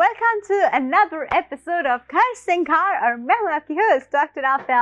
Welcome to another episode of Ghar Singar और मैं हूं आपकी होस्ट डॉक्टर आफिया।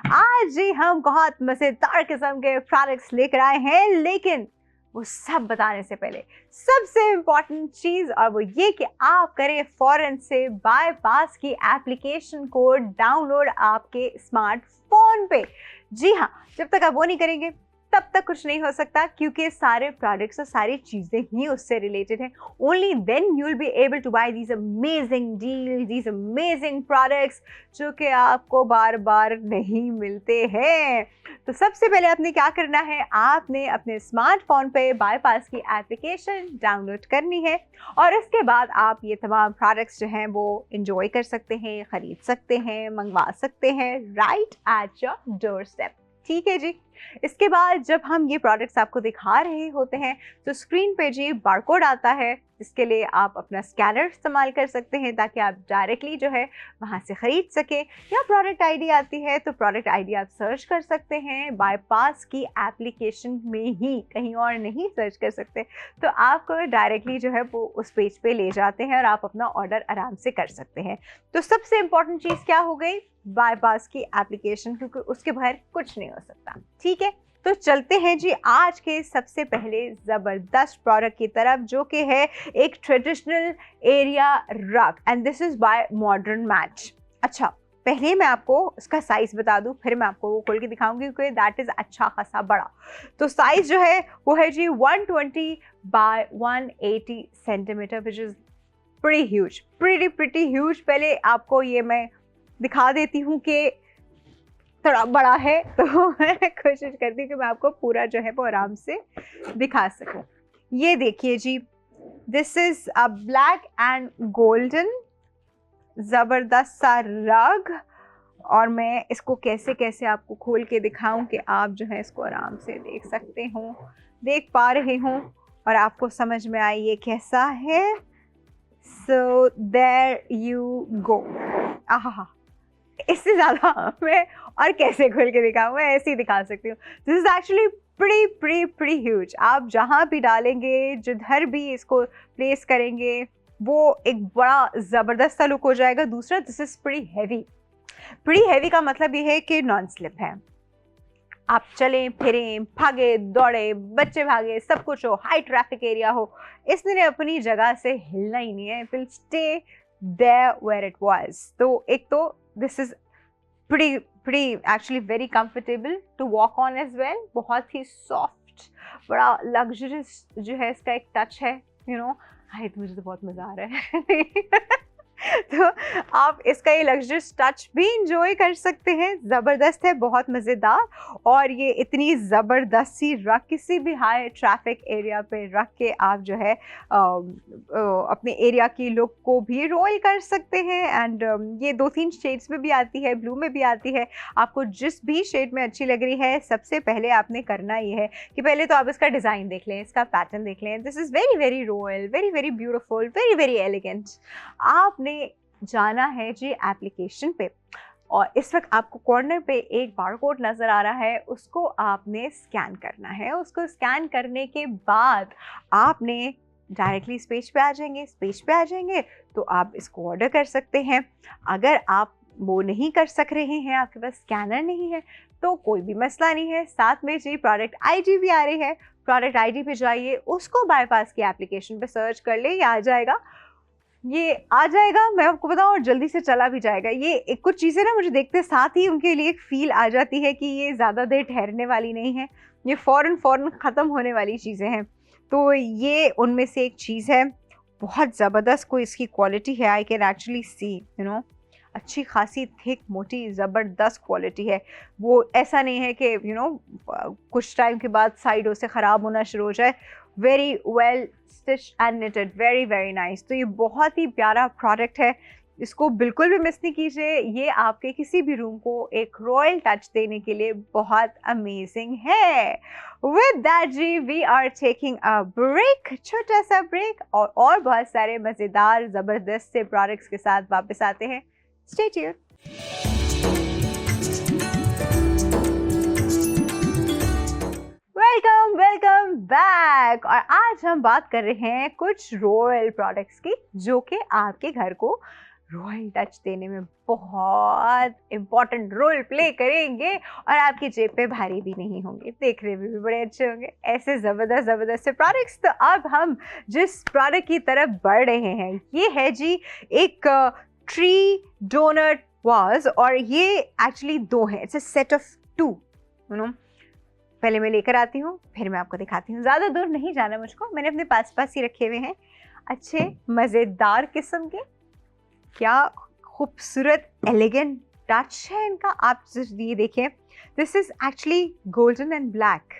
आज जी हम बहुत मज़ेदार किस्म के प्रोडक्ट्स लेकर आए हैं, लेकिन वो सब बताने से पहले सबसे इम्पॉर्टेंट चीज़ और वो ये कि आप करें फ़ौरन से बायपास की एप्लीकेशन को डाउनलोड आपके स्मार्टफोन पे। जी हाँ, जब तक आप वो नहीं करेंगे तब तक कुछ नहीं हो सकता, क्योंकि सारे प्रोडक्ट्स और सारी चीज़ें ही उससे रिलेटेड हैं। Only then you will be able to buy these amazing deal, these amazing products जो कि आपको बार बार नहीं मिलते हैं। तो सबसे पहले आपने क्या करना है, आपने अपने स्मार्टफोन पे बायपास की एप्लीकेशन डाउनलोड करनी है और इसके बाद आप ये तमाम प्रोडक्ट्स जो हैं वो इंजॉय कर सकते हैं, ख़रीद सकते हैं, मंगवा सकते हैं right at your door step. ठीक है जी। इसके बाद जब हम ये प्रोडक्ट्स आपको दिखा रहे होते हैं तो स्क्रीन पे जी बारकोड आता है, जिसके लिए आप अपना स्कैनर इस्तेमाल कर सकते हैं ताकि आप डायरेक्टली जो है वहाँ से ख़रीद सकें। या प्रोडक्ट आईडी आती है तो प्रोडक्ट आईडी आप सर्च कर सकते हैं बायपास की एप्लीकेशन में ही, कहीं और नहीं सर्च कर सकते। तो आपको डायरेक्टली जो है वो उस पेज पे ले जाते हैं और आप अपना ऑर्डर आराम से कर सकते हैं। तो सबसे इम्पॉर्टेंट चीज़ क्या हो गई, बायपास की एप्लीकेशन, क्योंकि उसके बाहर कुछ नहीं हो सकता। ठीक है, तो चलते हैं जी आज के सबसे पहले ज़बरदस्त प्रोडक्ट की तरफ, जो कि है एक ट्रेडिशनल एरिया रग and this is bye modern match. अच्छा, पहले मैं आपको इसका साइज़ बता दूं, फिर मैं आपको वो खोल के दिखाऊंगी क्योंकि दैट इज़ अच्छा खासा बड़ा। तो साइज़ जो है वो है जी 120 by 180 centimetre, which is pretty huge, pretty huge. पहले आपको ये मैं दिखा देती हूँ कि थोड़ा बड़ा है, तो मैं कोशिश करती हूँ कि मैं आपको पूरा जो है वो आराम से दिखा सकूँ। ये देखिए जी, this is a black and golden ज़बरदस्त सा रग, और मैं इसको कैसे कैसे आपको खोल के दिखाऊं कि आप जो है इसको आराम से देख सकते हो, देख पा रहे हों और आपको समझ में आए ये कैसा है। So there you go. आहा, इससे ज़्यादा मैं और कैसे खोल के दिखाऊँ, मैं ऐसे ही दिखा सकती हूँ। This is actually pre huge. आप जहाँ भी डालेंगे, जिधर भी इसको प्लेस करेंगे, वो एक बड़ा ज़बरदस्त सा लुक हो जाएगा। दूसरा, दिस इज़ प्री हैवी का मतलब ये है कि नॉन स्लिप है। आप चलें फिरें, भागे दौड़े, बच्चे भागे, सब कुछ हो, हाई ट्रैफिक एरिया हो, इसने अपनी जगह से हिलना ही नहीं है, will stay there where it was. तो एक तो this is pretty actually very comfortable to walk on as well। बहुत ही सॉफ्ट, बड़ा लग्जरियस जो है इसका एक टच है, हाय मुझे तो बहुत मज़ा आ रहा है। तो आप इसका ये लग्जरियस टच भी इंजॉय कर सकते हैं। ज़बरदस्त है, बहुत मज़ेदार। और ये इतनी ज़बरदस्त सी रख किसी भी हाई ट्रैफिक एरिया पे रख के आप जो है अपने एरिया की लुक को भी रोल कर सकते हैं। एंड ये 2-3 शेड्स में भी आती है, ब्लू में भी आती है। आपको जिस भी शेड में अच्छी लग रही है, सबसे पहले आपने करना ये है कि पहले तो आप इसका डिज़ाइन देख लें, इसका पैटर्न देख लें। This is very very royal, very very beautiful, very very elegant. आपने जाना है जी एप्लीकेशन पे और इस वक्त आपको कॉर्नर पे एक बारकोड नज़र आ रहा है, उसको आपने स्कैन करना है। उसको स्कैन करने के बाद आपने डायरेक्टली इस पेज पे आ जाएंगे। इस पेज पे आ जाएंगे तो आप इसको ऑर्डर कर सकते हैं। अगर आप वो नहीं कर सक रहे हैं, आपके पास स्कैनर नहीं है, तो कोई भी मसला नहीं है। साथ में जी प्रोडक्ट आईडी भी आ रही है। प्रोडक्ट आईडी पे जाइए, उसको बायपास की एप्लीकेशन पे सर्च कर ले, ये आ जाएगा, मैं आपको बताऊं, और जल्दी से चला भी जाएगा। ये एक कुछ चीज़ें ना मुझे देखते साथ ही उनके लिए एक फ़ील आ जाती है कि ये ज़्यादा देर ठहरने वाली नहीं है, ये फ़ौरन ख़त्म होने वाली चीज़ें हैं। तो ये उनमें से एक चीज़ है। बहुत ज़बरदस्त कोई इसकी क्वालिटी है, आई कैन एक्चुअली सी अच्छी खासी थिक मोटी ज़बरदस्त क्वालिटी है। वो ऐसा नहीं है कि कुछ टाइम के बाद साइडों से ख़राब होना शुरू हो जाए। Very well stitch and knitted, very very nice. तो ये बहुत ही प्यारा प्रोडक्ट है, इसको बिल्कुल भी मिस नहीं कीजिए। ये आपके किसी भी रूम को एक रॉयल टच देने के लिए बहुत अमेजिंग है। विद दैट जी we are taking a break, छोटा सा ब्रेक, और बहुत सारे मज़ेदार ज़बरदस्त से प्रोडक्ट्स के साथ वापस आते हैं। Stay tuned. वेलकम बैक और आज हम बात कर रहे हैं कुछ रॉयल प्रोडक्ट्स की जो कि आपके घर को रॉयल टच देने में बहुत इम्पोर्टेंट रोल प्ले करेंगे और आपकी जेब पे भारी भी नहीं होंगे, देखने में भी बड़े अच्छे होंगे। ऐसे ज़बरदस्त ज़बरदस्त से प्रोडक्ट्स। तो अब हम जिस प्रोडक्ट की तरफ बढ़ रहे हैं ये है जी एक ट्री डोनट वाज, और ये एक्चुअली दो हैं, it's a set of two, you know. पहले मैं लेकर आती हूँ फिर मैं आपको दिखाती हूँ, ज़्यादा दूर नहीं जाना मुझको, मैंने अपने पास पास ही रखे हुए हैं। अच्छे मज़ेदार किस्म के, क्या खूबसूरत एलिगेंट टच है इनका। आप ये देखिए, this is actually golden and black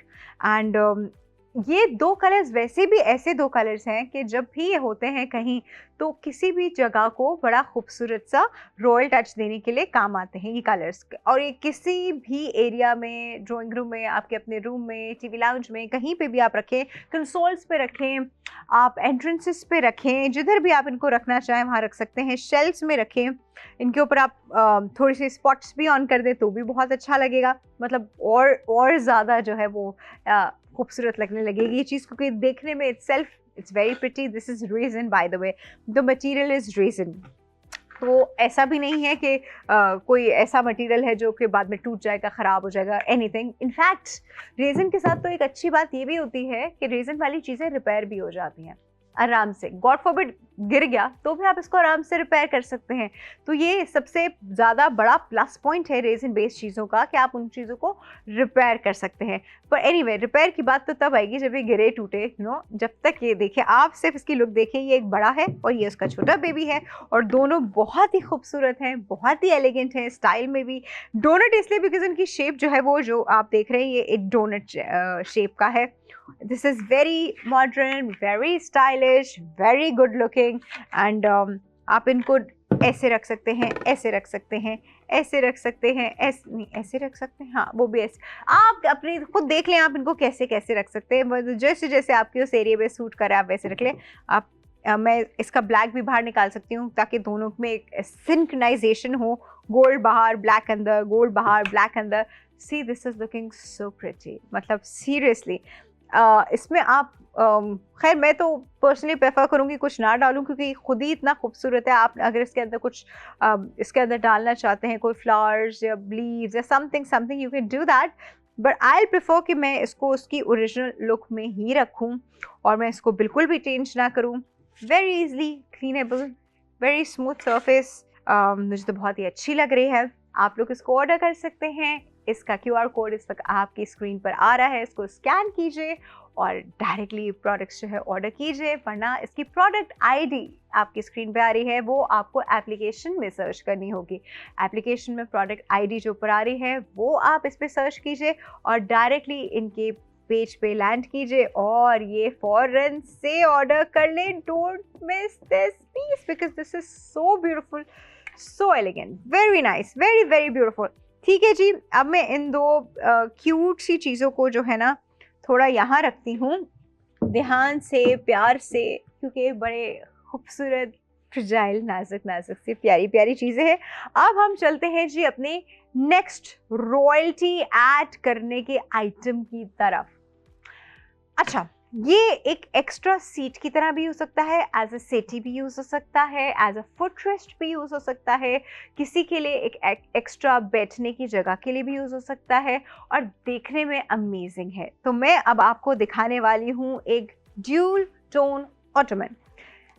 and ये दो कलर्स वैसे भी ऐसे दो कलर्स हैं कि जब भी ये होते हैं कहीं तो किसी भी जगह को बड़ा खूबसूरत सा रॉयल टच देने के लिए काम आते हैं ये कलर्स। और ये किसी भी एरिया में, ड्राइंग रूम में, आपके अपने रूम में, टीवी लाउंज में, कहीं पे भी आप रखें, कंसोल्स पे रखें, आप एंट्रेंसेस पे रखें, जिधर भी आप इनको रखना चाहें वहाँ रख सकते हैं। शेल्फ्स में रखें, इनके ऊपर आप थोड़ी सी स्पॉट्स भी ऑन कर दें तो भी बहुत अच्छा लगेगा, मतलब और ज़्यादा जो है वो खूबसूरत लगने लगेगी ये चीज़, क्योंकि देखने में it's very pretty. This is resin, by the way, the material is resin. तो ऐसा भी नहीं है कि कोई ऐसा मटेरियल है जो कि बाद में टूट जाएगा, ख़राब हो जाएगा, एनीथिंग। इनफैक्ट रेज़न के साथ तो एक अच्छी बात ये भी होती है कि रेज़न वाली चीज़ें रिपेयर भी हो जाती हैं आराम से। गॉड फॉरबिड गिर गया तो भी आप इसको आराम से रिपेयर कर सकते हैं। तो ये सबसे ज़्यादा बड़ा प्लस पॉइंट है रेज़न बेस्ड चीज़ों का कि आप उन चीज़ों को रिपेयर कर सकते हैं। पर एनीवे, रिपेयर की बात तो तब आएगी जब ये गिरे टूटे, नो। जब तक ये देखिए, आप सिर्फ इसकी लुक देखिए, ये एक बड़ा है और ये उसका छोटा बेबी है और दोनों बहुत ही खूबसूरत हैं, बहुत ही एलिगेंट हैं स्टाइल में भी। डोनट इसलिए बिकॉज इनकी शेप जो है वो जो आप देख रहे हैं ये एक डोनट शेप का है। This is very modern, very stylish, very good looking and आप इनको ऐसे रख सकते हैं, ऐसे रख सकते हैं, ऐसे रख सकते हैं, ऐसे नहीं, ऐसे रख सकते हैं, हाँ वो भी ऐसे। आप अपनी खुद देख लें आप इनको कैसे कैसे रख सकते हैं, जैसे जैसे आपके उस एरिया में सूट करे आप वैसे रख लें। आप मैं इसका ब्लैक भी बाहर निकाल सकती हूँ ताकि दोनों में एक सिंक्रोनाइजेशन हो, गोल्ड बाहर ब्लैक अंदर, गोल्ड बाहर ब्लैक अंदर। See this is looking so pretty, मतलब सीरियसली इसमें आप खैर मैं तो पर्सनली प्रेफर करूँगी कुछ ना डालूं क्योंकि खुद ही इतना खूबसूरत है। आप अगर इसके अंदर कुछ इसके अंदर डालना चाहते हैं, कोई फ्लावर्स या लीव्स या something you can do that, but I prefer कि मैं इसको उसकी ओरिजिनल लुक में ही रखूं और मैं इसको बिल्कुल भी चेंज ना करूं। Very easily cleanable, very smooth surface, मुझे तो बहुत ही अच्छी लग रही है। आप लोग इसको ऑर्डर कर सकते हैं। इसका QR कोड इस वक्त आपकी स्क्रीन पर आ रहा है, इसको स्कैन कीजिए और डायरेक्टली प्रोडक्ट्स जो है ऑर्डर कीजिए, वरना इसकी प्रोडक्ट आईडी आपकी स्क्रीन पे आ रही है, वो आपको एप्लीकेशन में सर्च करनी होगी। एप्लीकेशन में प्रोडक्ट आईडी जो ऊपर आ रही है वो आप इस पर सर्च कीजिए और डायरेक्टली इनके पेज पे लैंड कीजिए और ये फौरन से ऑर्डर कर लें। Don't miss this piece because this is so beautiful, so elegant, very nice, very very beautiful. ठीक है जी, अब मैं इन दो क्यूट सी चीज़ों को जो है ना थोड़ा यहाँ रखती हूँ ध्यान से, प्यार से, क्योंकि बड़े खूबसूरत, फ्रिजाइल, नाजुक नाजुक सी प्यारी प्यारी चीज़ें हैं। अब हम चलते हैं जी अपने नेक्स्ट रॉयल्टी ऐड करने के आइटम की तरफ। अच्छा, ये एक एक्स्ट्रा सीट की तरह भी हो सकता है, एज अ सेटी भी यूज़ हो सकता है, एज अ फुटरेस्ट भी यूज़ हो सकता है, किसी के लिए एक एक्स्ट्रा बैठने की जगह के लिए भी यूज़ हो सकता है और देखने में अमेजिंग है। तो मैं अब आपको दिखाने वाली हूँ एक dual tone ottoman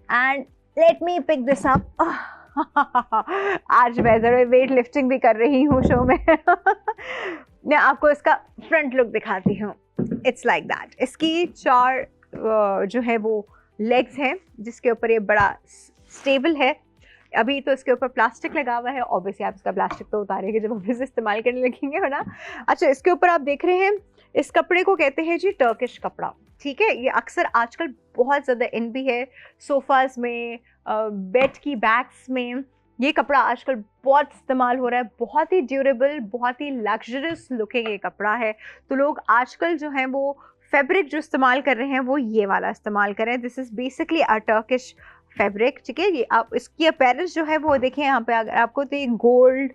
and let me pick this up. आज मैं ज़रा वेट लिफ्टिंग भी कर रही हूँ शो में। मैं आपको इसका फ्रंट लुक दिखाती हूँ। It's like that. इसकी 4 जो है वो लेग्स हैं जिसके ऊपर ये बड़ा स्टेबल है। अभी तो इसके ऊपर प्लास्टिक लगा हुआ है, ऑब्वियसली आप इसका प्लास्टिक तो उतारेंगे जब आप इसे इस्तेमाल करने लगेंगे, है ना। अच्छा, इसके ऊपर आप देख रहे हैं, इस कपड़े को कहते हैं जी टर्किश कपड़ा। ठीक है, ये अक्सर आजकल बहुत ज़्यादा इन भी है, सोफ़ाज़ में, बेड की बैग्स में ये कपड़ा आजकल बहुत इस्तेमाल हो रहा है। बहुत ही ड्यूरेबल, बहुत ही लग्जरियस लुकिंग ये कपड़ा है। तो लोग आजकल जो हैं वो फैब्रिक जो इस्तेमाल कर रहे हैं वो ये वाला इस्तेमाल कर रहे हैं। This is basically a Turkish fabric. ठीक है, ये आप इसकी अपीयरेंस जो है वो देखें यहाँ पे, अगर आपको तो ये गोल्ड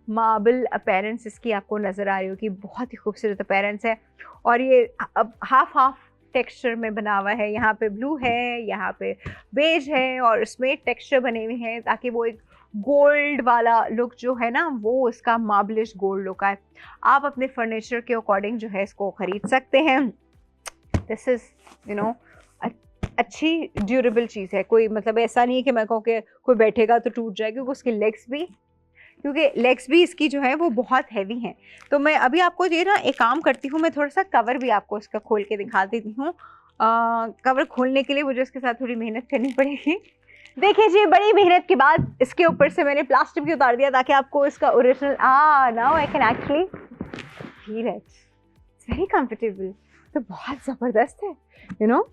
मार्बल अपीयरेंस इसकी आपको नज़र आ रही होगी, बहुत ही खूबसूरत अपीयरेंस है। और ये अब हाफ टेक्सचर में बना हुआ है, यहाँ पे ब्लू है, यहाँ पे बेज है और इसमें टेक्सचर बने हुए हैं ताकि वो एक गोल्ड वाला लुक जो है ना वो इसका मार्बलिश गोल्ड लुक आए। आप अपने फर्नीचर के अकॉर्डिंग जो है इसको खरीद सकते हैं। दिस इज़ यू नो अच्छी ड्यूरेबल चीज़ है, कोई मतलब ऐसा नहीं है कि मैं कहूँ कि कोई बैठेगा तो टूट जाएगी, क्योंकि उसके लेग्स भी इसकी जो है वो बहुत हैवी हैं। तो मैं अभी आपको ये ना एक काम करती हूँ, मैं थोड़ा सा कवर भी आपको इसका खोल के दिखा देती हूँ। कवर खोलने के लिए मुझे इसके साथ थोड़ी मेहनत करनी पड़ेगी। देखिए जी, बड़ी मेहनत के बाद इसके ऊपर से मैंने प्लास्टिक भी उतार दिया ताकि आपको इसका original now I can actually feel it, it's very comfortable. तो बहुत ज़बरदस्त है, यू नो,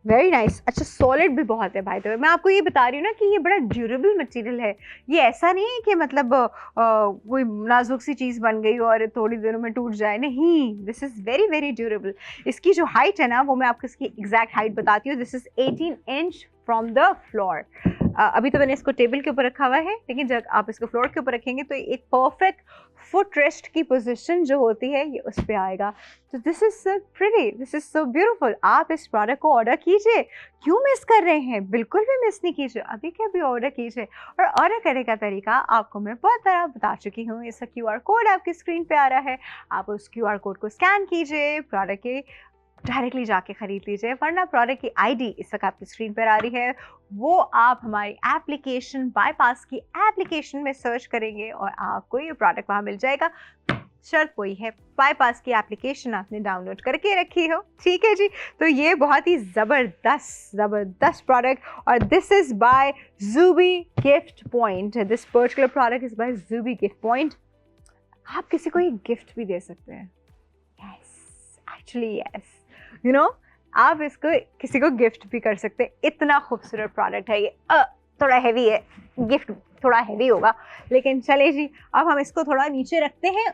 वेरी नाइस। अच्छा, सॉलिड भी बहुत है भाई। तो मैं आपको ये बता रही हूँ ना कि ये बड़ा ड्यूरेबल मटेरियल है। ये ऐसा नहीं है कि मतलब कोई नाजुक सी चीज़ बन गई और थोड़ी देरों में टूट जाए, नहीं, this is very very durable. इसकी जो हाइट है ना वो मैं आपको इसकी एग्जैक्ट हाइट बताती हूँ। This is 18 inch from the floor. अभी तो मैंने इसको टेबल के ऊपर रखा हुआ है, लेकिन जब आप इसको फ्लोर के ऊपर रखेंगे तो एक परफेक्ट फुट रेस्ट की पोजीशन जो होती है ये उस पर आएगा। तो this is so pretty, this is so beautiful. आप इस प्रोडक्ट को ऑर्डर कीजिए, क्यों मिस कर रहे हैं, बिल्कुल भी मिस नहीं कीजिए, अभी के अभी ऑर्डर कीजिए। और ऑर्डर करने का तरीका आपको मैं बहुत तरह बता चुकी हूँ। इसका QR कोड आपकी स्क्रीन पे आ रहा है, आप उस QR कोड को स्कैन कीजिए, प्रोडक्ट के डायरेक्टली जाके खरीद लीजिए, वरना प्रोडक्ट की ID इस वक्त आपकी स्क्रीन पर आ रही है, वो आप हमारी एप्लीकेशन बाईपास की एप्लीकेशन में सर्च करेंगे और आपको ये प्रोडक्ट वहाँ मिल जाएगा। शर्त वही है, बाईपास की एप्लीकेशन आपने डाउनलोड करके रखी हो, ठीक है जी। तो ये बहुत ही ज़बरदस्त प्रोडक्ट, और this is by Zubi gift point. This particular product is by Zubi gift point. आप किसी को ये गिफ्ट भी दे सकते हैं, yes, actually yes, you know, आप इसको किसी को गिफ्ट भी कर सकते हैं। इतना खूबसूरत प्रोडक्ट है ये। थोड़ा हैवी है, गिफ्ट थोड़ा हैवी होगा, लेकिन चले जी, अब हम इसको थोड़ा नीचे रखते हैं।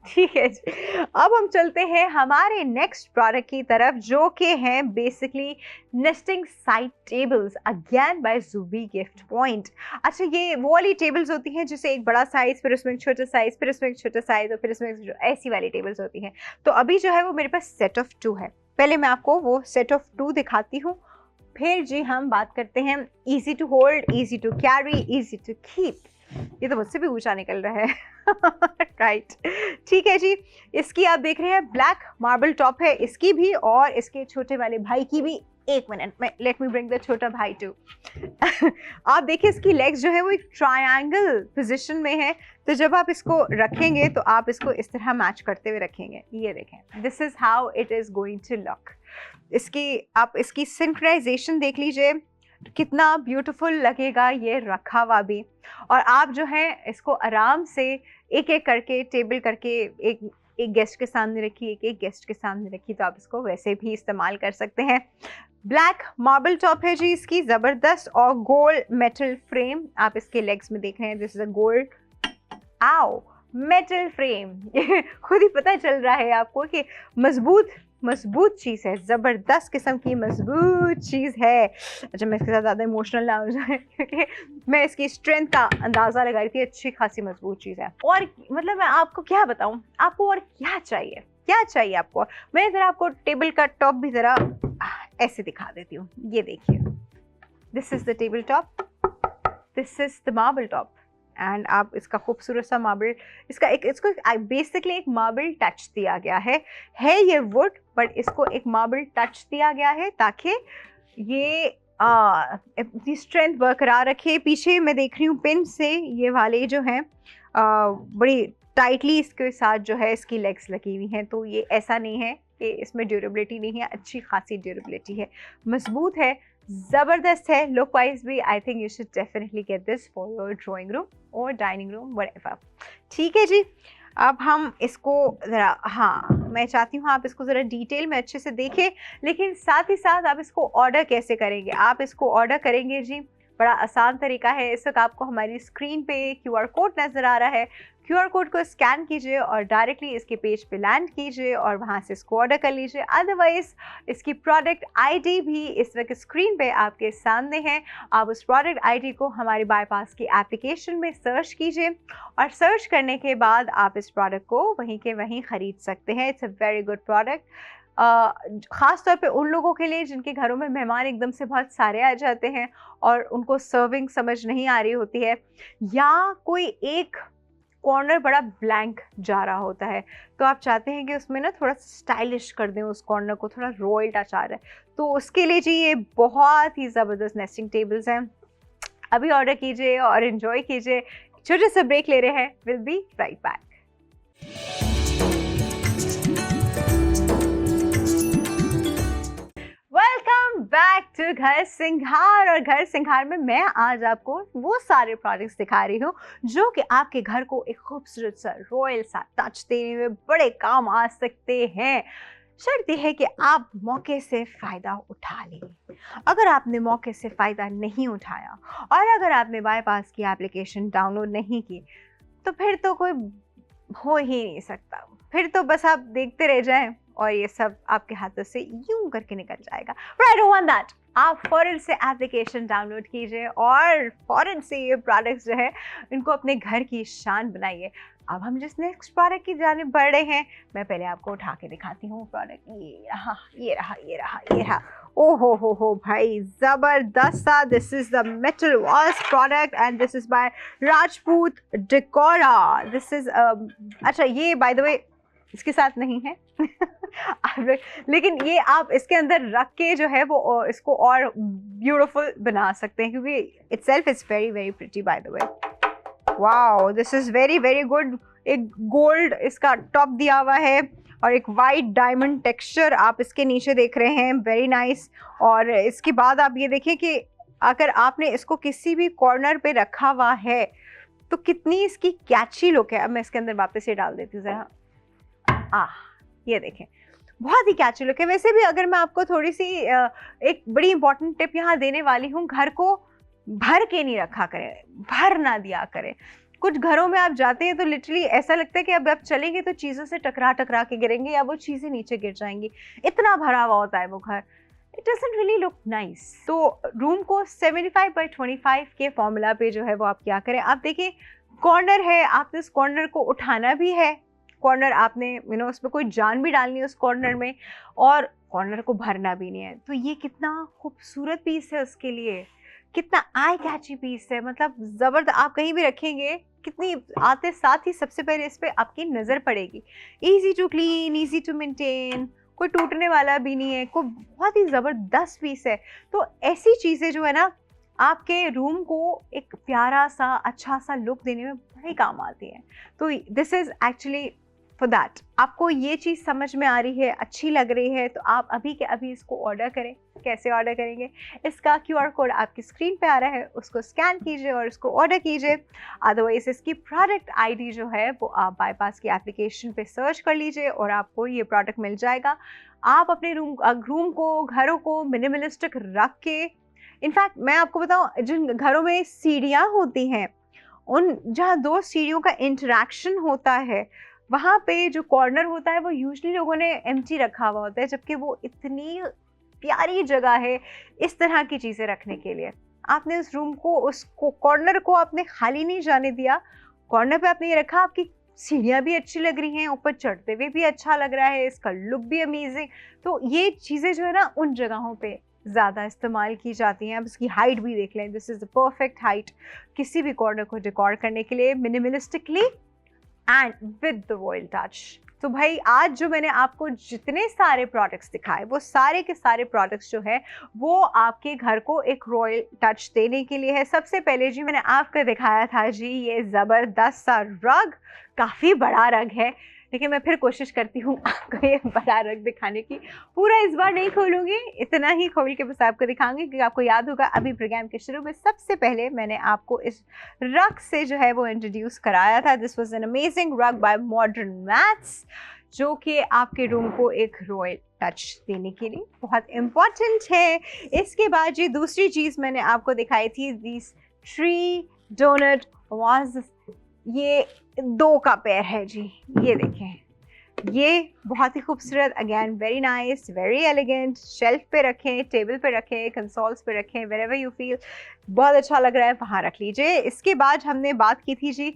ठीक है जी, अब हम चलते हैं हमारे नेक्स्ट प्रोडक्ट की तरफ, जो कि हैं basically nesting side tables, again by Zubi gift point. अच्छा, ये वो वाली टेबल्स होती हैं जिसे एक बड़ा साइज़, फिर उसमें एक छोटा साइज़, फिर उसमें एक छोटा साइज़, और फिर उसमें ऐसी वाली टेबल्स होती हैं। तो अभी जो है वो मेरे पास सेट ऑफ 2 है। पहले मैं आपको वो सेट ऑफ 2 दिखाती हूँ, फिर जी हम बात करते हैं easy to hold, easy to carry, easy to keep. ये तो मुझसे भी ऊंचा निकल रहा है राइट, ठीक है जी। इसकी आप देख रहे हैं ब्लैक मार्बल टॉप है इसकी भी, और इसके छोटे वाले भाई की भी। एक मिनट में, लेट मी ब्रिंग द छोटा भाई टू आप देखिए, इसकी लेग्स जो है वो एक ट्रायंगल पोजीशन में है, तो जब आप इसको रखेंगे तो आप इसको इस तरह मैच करते हुए रखेंगे। ये देखें, this is how it is going to look. आप इसकी सिंक्रोनाइजेशन देख लीजिए, कितना ब्यूटीफुल लगेगा ये रखा हुआ भी। और आप जो है इसको आराम से एक एक करके टेबल करके एक गेस्ट के सामने रखी, एक गेस्ट के सामने रखी, तो आप इसको वैसे भी इस्तेमाल कर सकते हैं। ब्लैक मार्बल टॉप है जी इसकी, ज़बरदस्त, और गोल्ड मेटल फ्रेम आप इसके लेग्स में देख रहे हैं। This is a gold metal frame खुद ही पता चल रहा है आपको कि मजबूत चीज़ है, ज़बरदस्त किस्म की मजबूत चीज़ है। अच्छा, मैं इसके साथ ज़्यादा इमोशनल ना हो जाए, क्योंकि मैं इसकी स्ट्रेंथ का अंदाज़ा लगा रही थी। अच्छी खासी मजबूत चीज़ है, और मतलब मैं आपको क्या बताऊँ, आपको और क्या चाहिए आपको। मैं ज़रा आपको टेबल का टॉप भी ज़रा ऐसे दिखा देती हूँ। ये देखिए, this is the table top, this is the marble top, and आप इसका खूबसूरत सा मार्बल, इसको बेसिकली एक मार्बल टच दिया गया है ये वुड, बट इसको एक मार्बल टच दिया गया है ताकि ये अपनी स्ट्रेंथ बरकरार रखे। पीछे मैं देख रही हूँ पिन से ये वाले जो हैं बड़ी टाइटली इसके साथ जो है इसकी लेग्स लगी हुई हैं, तो ये ऐसा नहीं है कि इसमें ड्यूरेबिलिटी नहीं है, अच्छी खासी ड्यूरेबिलिटी है, मजबूत है, ज़बरदस्त है। लुक वाइज भी I think you should definitely get this for your drawing room और डाइनिंग रूम, व्हाटएवर। ठीक है जी, अब हम इसको ज़रा, मैं चाहती हूँ आप इसको ज़रा डिटेल में अच्छे से देखें, लेकिन साथ ही साथ आप इसको ऑर्डर कैसे करेंगे। आप इसको ऑर्डर करेंगे जी, बड़ा आसान तरीका है। इस वक्त आपको हमारी स्क्रीन पे QR कोड नज़र आ रहा है, QR कोड को स्कैन कीजिए और डायरेक्टली इसके पेज पे लैंड कीजिए और वहाँ से इसको ऑर्डर कर लीजिए। अदरवाइज़ इसकी प्रोडक्ट ID भी इस वक्त स्क्रीन पे आपके सामने है, आप उस प्रोडक्ट ID को हमारी बाईपास की एप्लीकेशन में सर्च कीजिए, और सर्च करने के बाद आप इस प्रोडक्ट को वहीं के वहीं ख़रीद सकते हैं। It's a very good product. ख़ास तौर पे उन लोगों के लिए जिनके घरों में मेहमान एकदम से बहुत सारे आ जाते हैं और उनको सर्विंग समझ नहीं आ रही होती है, या कोई एक कॉर्नर बड़ा ब्लैंक जा रहा होता है, तो आप चाहते हैं कि उसमें ना थोड़ा स्टाइलिश कर दें उस कॉर्नर को, थोड़ा रॉयल टच आ रहा है, तो उसके लिए जी ये बहुत ही ज़बरदस्त नेस्टिंग टेबल्स हैं। अभी ऑर्डर कीजिए और इन्जॉय कीजिए। छोटे से ब्रेक ले रहे हैं, will be right back. Welcome back to Ghar Singhar. और घर सिंघार में मैं आज आपको वो सारे प्रोडक्ट्स दिखा रही हूँ जो कि आपके घर को एक खूबसूरत सा रॉयल सा टच देने में बड़े काम आ सकते हैं। शर्त यह है कि आप मौके से फ़ायदा उठा लें। अगर आपने मौके से फ़ायदा नहीं उठाया और अगर आपने बाईपास की एप्लीकेशन डाउनलोड नहीं की, तो फिर तो कोई हो ही नहीं सकता। फिर तो बस आप देखते रह जाएं और ये सब आपके हाथों से यूं करके निकल जाएगा। But I don't want that. आप फ़ौरन से एप्लीकेशन डाउनलोड कीजिए और फ़ौरन से ये प्रोडक्ट्स जो है इनको अपने घर की शान बनाइए। अब हम जिस नेक्स्ट प्रोडक्ट की जानिब बढ़ रहे हैं, मैं पहले आपको उठा के दिखाती हूँ प्रोडक्ट। ये रहा, ये रहा, ये रहा, ये रहा। ओ हो भाई, ज़बरदस्त सा। This is the metal walls product and this is by Rajput Decora. This is अच्छा, ये बाय द वे इसके साथ नहीं है लेकिन ये आप इसके अंदर रख के जो है वो इसको और ब्यूटीफुल बना सकते हैं, क्योंकि itself is very very pretty bye the way. Wow, this is very very good. एक गोल्ड इसका टॉप दिया हुआ है और एक वाइट डायमंड टेक्सचर आप इसके नीचे देख रहे हैं, वेरी नाइस। और इसके बाद आप ये देखिए कि अगर आपने इसको किसी भी कॉर्नर पे रखा हुआ है तो कितनी इसकी कैची लुक है। अब मैं इसके अंदर वापस ये डाल देती हूँ ज़रा। ये देखें, बहुत ही कैची लुक है। वैसे भी अगर मैं आपको थोड़ी सी एक बड़ी इंपॉर्टेंट टिप यहाँ देने वाली हूँ, घर को भर के नहीं रखा करें, भर ना दिया करें। कुछ घरों में आप जाते हैं तो लिटरली ऐसा लगता है कि अब आप चलेंगे तो चीज़ों से टकरा टकरा के गिरेंगे या वो चीज़ें नीचे गिर जाएंगी, इतना भरा हुआ होता है वो घर। It doesn't really look nice. तो रूम को 75/25 के फॉर्मूला पे जो है वो आप क्या करें, आप देखिए कॉर्नर है, आपने इस कॉर्नर को उठाना भी है, कॉर्नर आपने उसमें कोई जान भी डालनी है उस कॉर्नर में, और कॉर्नर को भरना भी नहीं है। तो ये कितना खूबसूरत पीस है उसके लिए, कितना आई कैची पीस है, मतलब ज़बरदस्त। आप कहीं भी रखेंगे, कितनी आते साथ ही सबसे पहले इस पर आपकी नज़र पड़ेगी। Easy to clean, easy to maintain, कोई टूटने वाला भी नहीं है, कोई बहुत ही ज़बरदस्त पीस है। तो ऐसी चीज़ें जो है ना आपके रूम को एक प्यारा सा अच्छा सा लुक देने में बड़े काम आती हैं। तो this is actually for that. आपको ये चीज़ समझ में आ रही है, अच्छी लग रही है, तो आप अभी के अभी इसको ऑर्डर करें। कैसे ऑर्डर करेंगे? इसका QR कोड आपकी स्क्रीन पे आ रहा है, उसको स्कैन कीजिए और इसको ऑर्डर कीजिए। अदरवाइज इसकी प्रोडक्ट ID जो है वो आप बाईपास की एप्लीकेशन पे सर्च कर लीजिए और आपको ये प्रोडक्ट मिल जाएगा। आप अपने रूम को, घरों को मिनिमलिस्टिक रख के, इनफैक्ट मैं आपको बताऊँ, जिन घरों में सीढ़ियाँ होती हैं, उन जहाँ 2 सीढ़ियों का इंटरेक्शन होता है, वहाँ पे जो कॉर्नर होता है वो यूजुअली लोगों ने एम्प्टी रखा हुआ होता है, जबकि वो इतनी प्यारी जगह है इस तरह की चीज़ें रखने के लिए। आपने उस रूम को, उसको कॉर्नर को आपने खाली नहीं जाने दिया, कॉर्नर पे आपने ये रखा, आपकी सीढ़ियाँ भी अच्छी लग रही हैं, ऊपर चढ़ते हुए भी अच्छा लग रहा है, इसका लुक भी अमेजिंग। तो ये चीज़ें जो है ना उन जगहों पे ज़्यादा इस्तेमाल की जाती हैं। अब इसकी हाइट भी देख लें, this is the perfect height किसी भी कॉर्नर को डेकोर करने के लिए, minimalistically and with the royal touch. तो भाई आज जो मैंने आपको जितने सारे प्रोडक्ट्स दिखाए, वो सारे के सारे प्रोडक्ट्स जो है वो आपके घर को एक रॉयल टच देने के लिए है। सबसे पहले जी मैंने आपको दिखाया था जी ये ज़बरदस्त सा रग, काफ़ी बड़ा रग है, लेकिन मैं फिर कोशिश करती हूँ आपको ये बड़ा रग दिखाने की। पूरा इस बार नहीं खोलूँगी, इतना ही खोल के बस आपको दिखाऊंगी, क्योंकि आपको याद होगा अभी प्रोग्राम के शुरू में सबसे पहले मैंने आपको इस रग से जो है वो इंट्रोड्यूस कराया था। दिस वाज एन अमेजिंग रग बाय मॉडर्न मैट्स, जो कि आपके रूम को एक रॉयल टच देने के लिए बहुत इम्पॉर्टेंट है। इसके बाद जी दूसरी चीज़ मैंने आपको दिखाई थी, दिस ट्री डोनट वाज, ये 2 का पेयर है जी, ये देखें, ये बहुत ही खूबसूरत, again very nice, very elegant, shelf पे रखें, टेबल पे रखें, कंसोल्स पे रखें, वेरेवर यू फील बहुत अच्छा लग रहा है वहाँ रख लीजिए। इसके बाद हमने बात की थी जी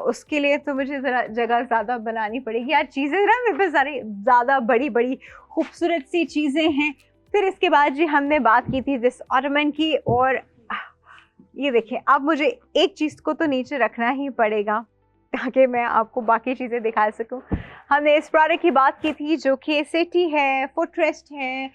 उसके लिए तो मुझे ज़रा जगह ज़्यादा बनानी पड़ेगी यार, चीज़ें ना मेरे पास सारी ज़्यादा बड़ी बड़ी खूबसूरत सी चीज़ें हैं। फिर इसके बाद जी हमने बात की थी दिस ऑर्नामेंट की, और ये देखिए अब मुझे एक चीज़ को तो नीचे रखना ही पड़ेगा ताकि मैं आपको बाकी चीज़ें दिखा सकूं। हमने इस प्रोडक्ट की बात की थी जो कि सेटी है, फुटरेस्ट है,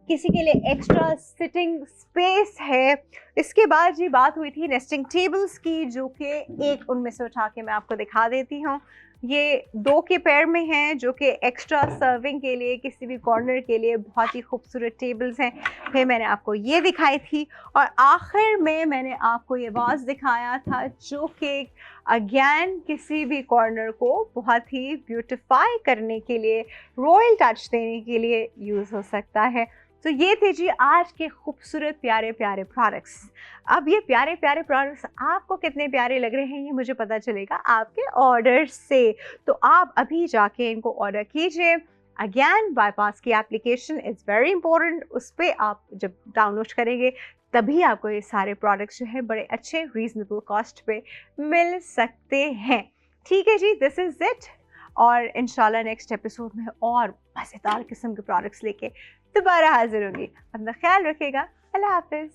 किसी के लिए एक्स्ट्रा सिटिंग स्पेस है। इसके बाद जी बात हुई थी नेस्टिंग टेबल्स की, जो कि एक उनमें से उठा के मैं आपको दिखा देती हूँ। ये 2 के पेयर में हैं जो कि एक्स्ट्रा सर्विंग के लिए, किसी भी कॉर्नर के लिए बहुत ही खूबसूरत टेबल्स हैं। फिर मैंने आपको ये दिखाई थी, और आखिर में मैंने आपको ये वाज दिखाया था जो कि अगेन किसी भी कॉर्नर को बहुत ही ब्यूटिफाई करने के लिए, रॉयल टच देने के लिए यूज़ हो सकता है। तो ये थे जी आज के खूबसूरत प्यारे प्यारे प्रोडक्ट्स। अब ये प्यारे प्यारे प्रोडक्ट्स आपको कितने प्यारे लग रहे हैं ये मुझे पता चलेगा आपके ऑर्डर से। तो आप अभी जाके इनको ऑर्डर कीजिए। अगेन बाईपास की एप्लीकेशन इज़ वेरी इंपॉर्टेंट, उस पर आप जब डाउनलोड करेंगे तभी आपको ये सारे प्रोडक्ट्स जो है बड़े अच्छे रीज़नेबल कॉस्ट पे मिल सकते हैं। ठीक है जी, दिस इज़ इट, और इंशाल्लाह नेक्स्ट एपिसोड में और मज़ेदार किस्म के प्रोडक्ट्स लेके दोबारा हाजिर होंगी। अपना ख्याल रखिएगा। अल्लाह हाफिज़।